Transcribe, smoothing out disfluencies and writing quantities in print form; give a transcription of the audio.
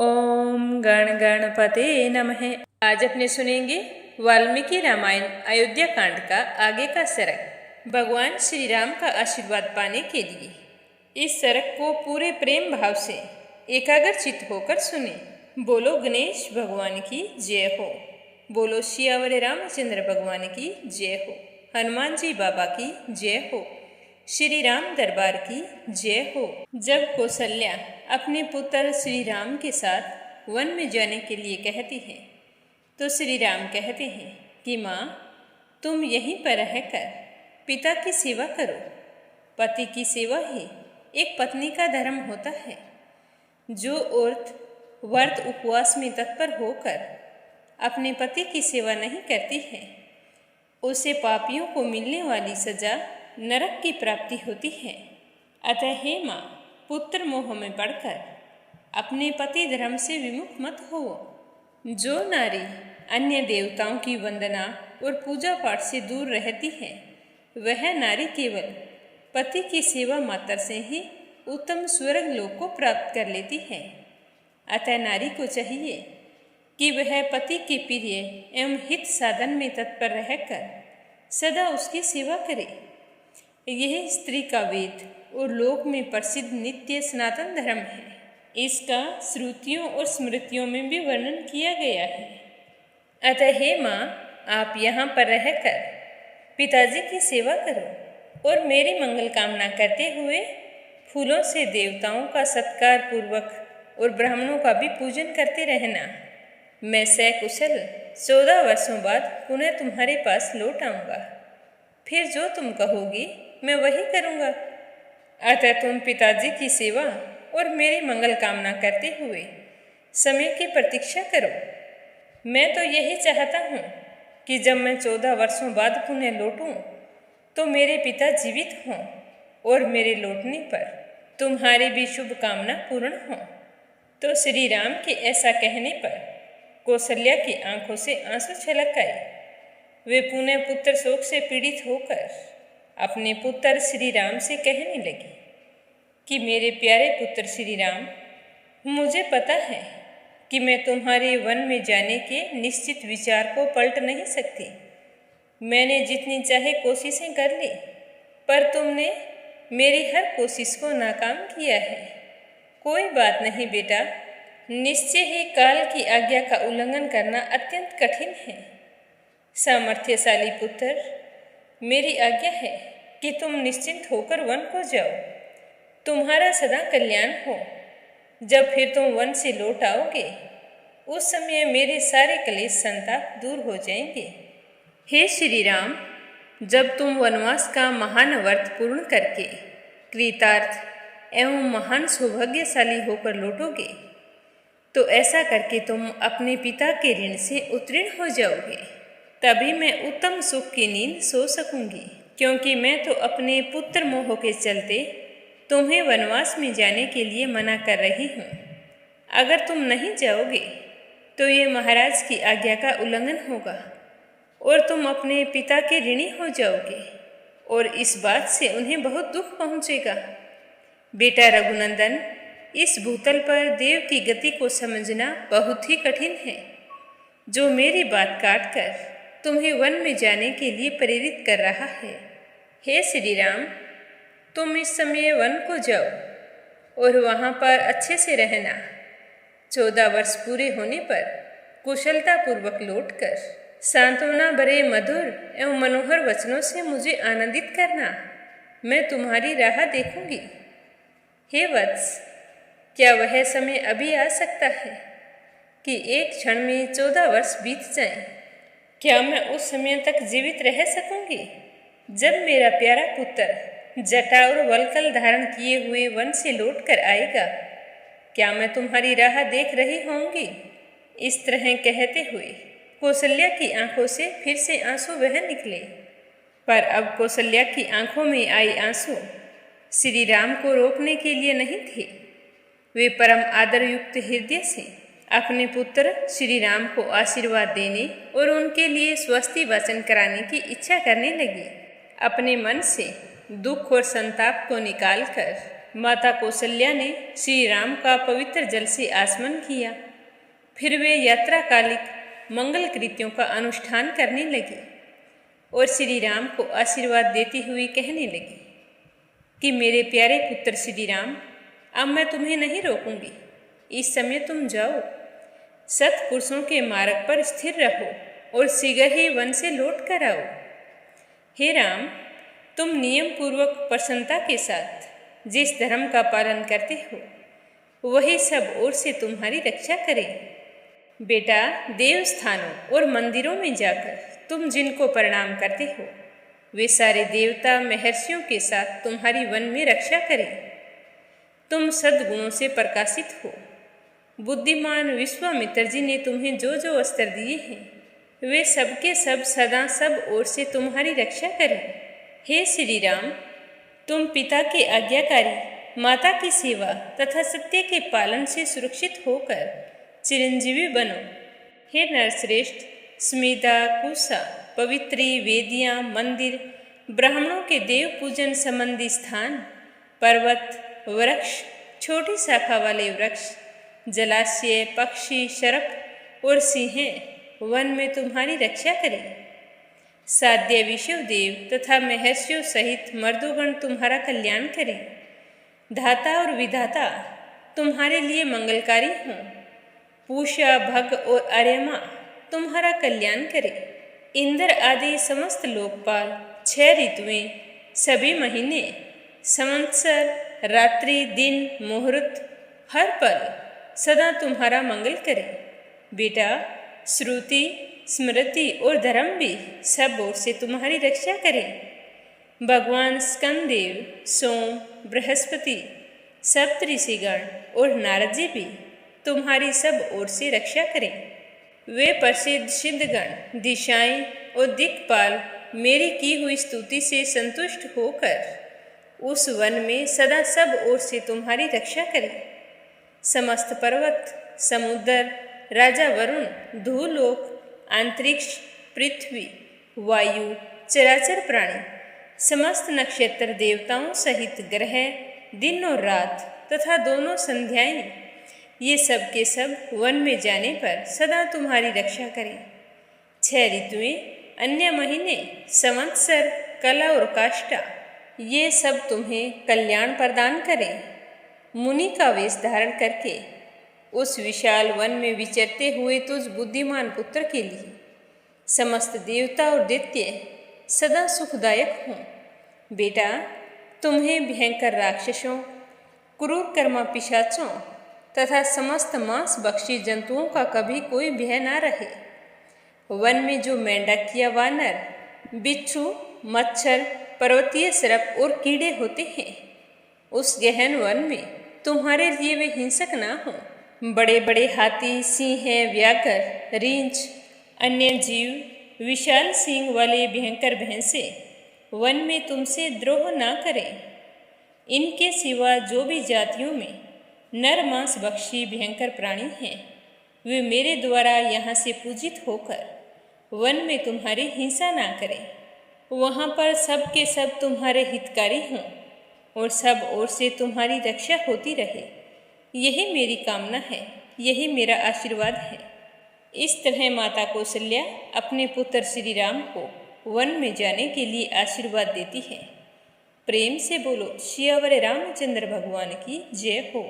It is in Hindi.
ओम गण गणपते नमः। आज अपने सुनेंगे वाल्मीकि रामायण अयोध्या कांड का आगे का सरक। भगवान श्री राम का आशीर्वाद पाने के लिए इस सरक को पूरे प्रेम भाव से एकाग्रचित्त होकर सुने। बोलो गणेश भगवान की जय हो। बोलो सियावर रामचंद्र भगवान की जय हो। हनुमान जी बाबा की जय हो। श्री राम दरबार की जय हो। जब कौशल्या अपने पुत्र श्री राम के साथ वन में जाने के लिए कहती है तो श्री राम कहते हैं कि माँ, तुम यहीं पर रहकर पिता की सेवा करो। पति की सेवा ही एक पत्नी का धर्म होता है। जो औरत व्रत उपवास में तत्पर होकर अपने पति की सेवा नहीं करती है, उसे पापियों को मिलने वाली सजा नरक की प्राप्ति होती है। अतः हे माँ, पुत्र मोह में पड़कर अपने पति धर्म से विमुख मत हो। जो नारी अन्य देवताओं की वंदना और पूजा पाठ से दूर रहती है, वह नारी केवल पति की सेवा मात्र से ही उत्तम स्वर्ग लोक को प्राप्त कर लेती है। अतः नारी को चाहिए कि वह पति के प्रिय एवं हित साधन में तत्पर रहकर सदा उसकी सेवा करे। यह स्त्री का वेद और लोक में प्रसिद्ध नित्य सनातन धर्म है। इसका श्रुतियों और स्मृतियों में भी वर्णन किया गया है। अतः हे माँ, आप यहाँ पर रहकर पिताजी की सेवा करो और मेरी मंगल कामना करते हुए फूलों से देवताओं का सत्कार पूर्वक और ब्राह्मणों का भी पूजन करते रहना। मैं सकुशल 14 वर्षों बाद पुनः तुम्हारे पास लौट आऊँगा। फिर जो तुम कहोगी मैं वही करूँगा। अतः तुम पिताजी की सेवा और मेरी मंगल कामना करते हुए समय की प्रतीक्षा करो। मैं तो यही चाहता हूँ कि जब मैं 14 वर्षों बाद पुनः लौटूं तो मेरे पिता जीवित हों और मेरे लौटने पर तुम्हारी भी शुभकामना पूर्ण हो। तो श्री राम के ऐसा कहने पर कौशल्या की आंखों से आंसू छलक आए। वे पुनः पुत्र शोक से पीड़ित होकर अपने पुत्र श्री राम से कहने लगी कि मेरे प्यारे पुत्र श्री राम, मुझे पता है कि मैं तुम्हारे वन में जाने के निश्चित विचार को पलट नहीं सकती। मैंने जितनी चाहे कोशिशें कर ली, पर तुमने मेरी हर कोशिश को नाकाम किया है। कोई बात नहीं बेटा, निश्चय ही काल की आज्ञा का उल्लंघन करना अत्यंत कठिन है। सामर्थ्यशाली पुत्र, मेरी आज्ञा है कि तुम निश्चिंत होकर वन को जाओ। तुम्हारा सदा कल्याण हो। जब फिर तुम वन से लौट आओगे, उस समय मेरे सारे क्लेश संताप दूर हो जाएंगे। हे श्री राम, जब तुम वनवास का महान व्रत पूर्ण करके कृतार्थ एवं महान सौभाग्यशाली होकर लौटोगे, तो ऐसा करके तुम अपने पिता के ऋण से उत्तीर्ण हो जाओगे। तभी मैं उत्तम सुख की नींद सो सकूंगी, क्योंकि मैं तो अपने पुत्र मोह के चलते तुम्हें वनवास में जाने के लिए मना कर रही हूँ। अगर तुम नहीं जाओगे तो ये महाराज की आज्ञा का उल्लंघन होगा और तुम अपने पिता के ऋणी हो जाओगे और इस बात से उन्हें बहुत दुख पहुँचेगा। बेटा रघुनंदन, इस भूतल पर देव की गति को समझना बहुत ही कठिन है। जो मेरी बात काट कर तुम्हें वन में जाने के लिए प्रेरित कर रहा है। हे श्री राम, तुम इस समय वन को जाओ और वहाँ पर अच्छे से रहना। 14 वर्ष पूरे होने पर कुशलतापूर्वक लौटकर सांत्वना भरे मधुर एवं मनोहर वचनों से मुझे आनंदित करना। मैं तुम्हारी राह देखूंगी। हे वत्स, क्या वह समय अभी आ सकता है कि एक क्षण में 14 वर्ष बीत जाएं? क्या मैं उस समय तक जीवित रह सकूंगी जब मेरा प्यारा पुत्र जटा और वल्कल धारण किए हुए वन से लौट कर आएगा? क्या मैं तुम्हारी राह देख रही होंगी? इस तरह कहते हुए कौशल्या की आंखों से फिर से आंसू बह निकले। पर अब कौशल्या की आंखों में आए आंसू श्री राम को रोकने के लिए नहीं थे। वे परम आदरयुक्त हृदय से अपने पुत्र श्री राम को आशीर्वाद देने और उनके लिए स्वस्ति वाचन कराने की इच्छा करने लगी। अपने मन से दुख और संताप को निकालकर माता कौशल्या ने श्री राम का पवित्र जल से आचमन किया। फिर वे यात्रा कालिक मंगल कृत्यों का अनुष्ठान करने लगी और श्री राम को आशीर्वाद देती हुई कहने लगी कि मेरे प्यारे पुत्र श्री राम, अब मैं तुम्हें नहीं रोकूंगी। इस समय तुम जाओ, सत्पुरुषों के मार्ग पर स्थिर रहो और शीघ्र ही वन से लौट कर आओ। हे राम, तुम नियम पूर्वक प्रसन्नता के साथ जिस धर्म का पालन करते हो वही सब ओर से तुम्हारी रक्षा करे। बेटा, देव स्थानों और मंदिरों में जाकर तुम जिनको प्रणाम करते हो वे सारे देवता महर्षियों के साथ तुम्हारी वन में रक्षा करें। तुम सद्गुणों से प्रकाशित हो। बुद्धिमान विश्वामित्र जी ने तुम्हें जो जो अस्त्र दिए हैं वे सबके सब सदा सब ओर से तुम्हारी रक्षा करें। हे श्री राम, तुम पिता के आज्ञाकारी, माता की सेवा तथा सत्य के पालन से सुरक्षित होकर चिरंजीवी बनो। हे नरश्रेष्ठ, स्मिता, कुशा, पवित्री, वेदियाँ, मंदिर, ब्राह्मणों के देव पूजन संबंधी स्थान, पर्वत, वृक्ष, छोटी शाखा वाले वृक्ष, जलाशय, पक्षी, सर्प और सिंह वन में तुम्हारी रक्षा करें। साध्य विश्वदेव तथा महर्षियों सहित मर्दोगण तुम्हारा कल्याण करें। धाता और विधाता तुम्हारे लिए मंगलकारी हों। पूषा, भग और अर्यमा तुम्हारा कल्याण करें। इंद्र आदि समस्त लोकपाल, 6 ऋतुएं, सभी महीने, संवत्सर, रात्रि, दिन, मुहूर्त, हर पल सदा तुम्हारा मंगल करें। बेटा, श्रुति, स्मृति और धर्म भी सब ओर से तुम्हारी रक्षा करें। भगवान स्कंदेव, सोम, बृहस्पति, सप्तऋषिगण और नारद जी भी तुम्हारी सब ओर से रक्षा करें। वे प्रसिद्ध सिद्धगण, दिशाएं और दिक्पाल मेरी की हुई स्तुति से संतुष्ट होकर उस वन में सदा सब ओर से तुम्हारी रक्षा करें। समस्त पर्वत, समुद्र, राजा वरुण, धूलोक, अंतरिक्ष, पृथ्वी, वायु, चराचर प्राणी, समस्त नक्षत्र देवताओं सहित ग्रह, दिन और रात तथा दोनों संध्याएं, ये सब के सब वन में जाने पर सदा तुम्हारी रक्षा करें। 6 ऋतुएं, अन्य महीने, संवत्सर, कला और काष्ठा, ये सब तुम्हें कल्याण प्रदान करें। मुनि का वेश धारण करके उस विशाल वन में विचरते हुए तुझ बुद्धिमान पुत्र के लिए समस्त देवता और दैत्य सदा सुखदायक हों। बेटा, तुम्हें भयंकर राक्षसों, क्रूर कर्मा पिशाचों तथा समस्त मांस भक्षी जंतुओं का कभी कोई भय ना रहे। वन में जो मेंढकिया, वानर, बिच्छू, मच्छर, पर्वतीय सर्प और कीड़े होते हैं उस गहन वन में तुम्हारे लिए वे हिंसक ना हों। बड़े बड़े हाथी, सिंह, व्याघ्र, रींछ, अन्य जीव, विशाल सींग वाले भयंकर भैंसे वन में तुमसे द्रोह ना करें। इनके सिवा जो भी जातियों में नर मांस भक्षी भयंकर प्राणी हैं वे मेरे द्वारा यहाँ से पूजित होकर वन में तुम्हारी हिंसा ना करें। वहाँ पर सब के सब तुम्हारे हितकारी हों और सब ओर से तुम्हारी रक्षा होती रहे। यही मेरी कामना है, यही मेरा आशीर्वाद है। इस तरह माता कौशल्या अपने पुत्र श्री राम को वन में जाने के लिए आशीर्वाद देती है। प्रेम से बोलो, सियावर रामचंद्र भगवान की जय हो।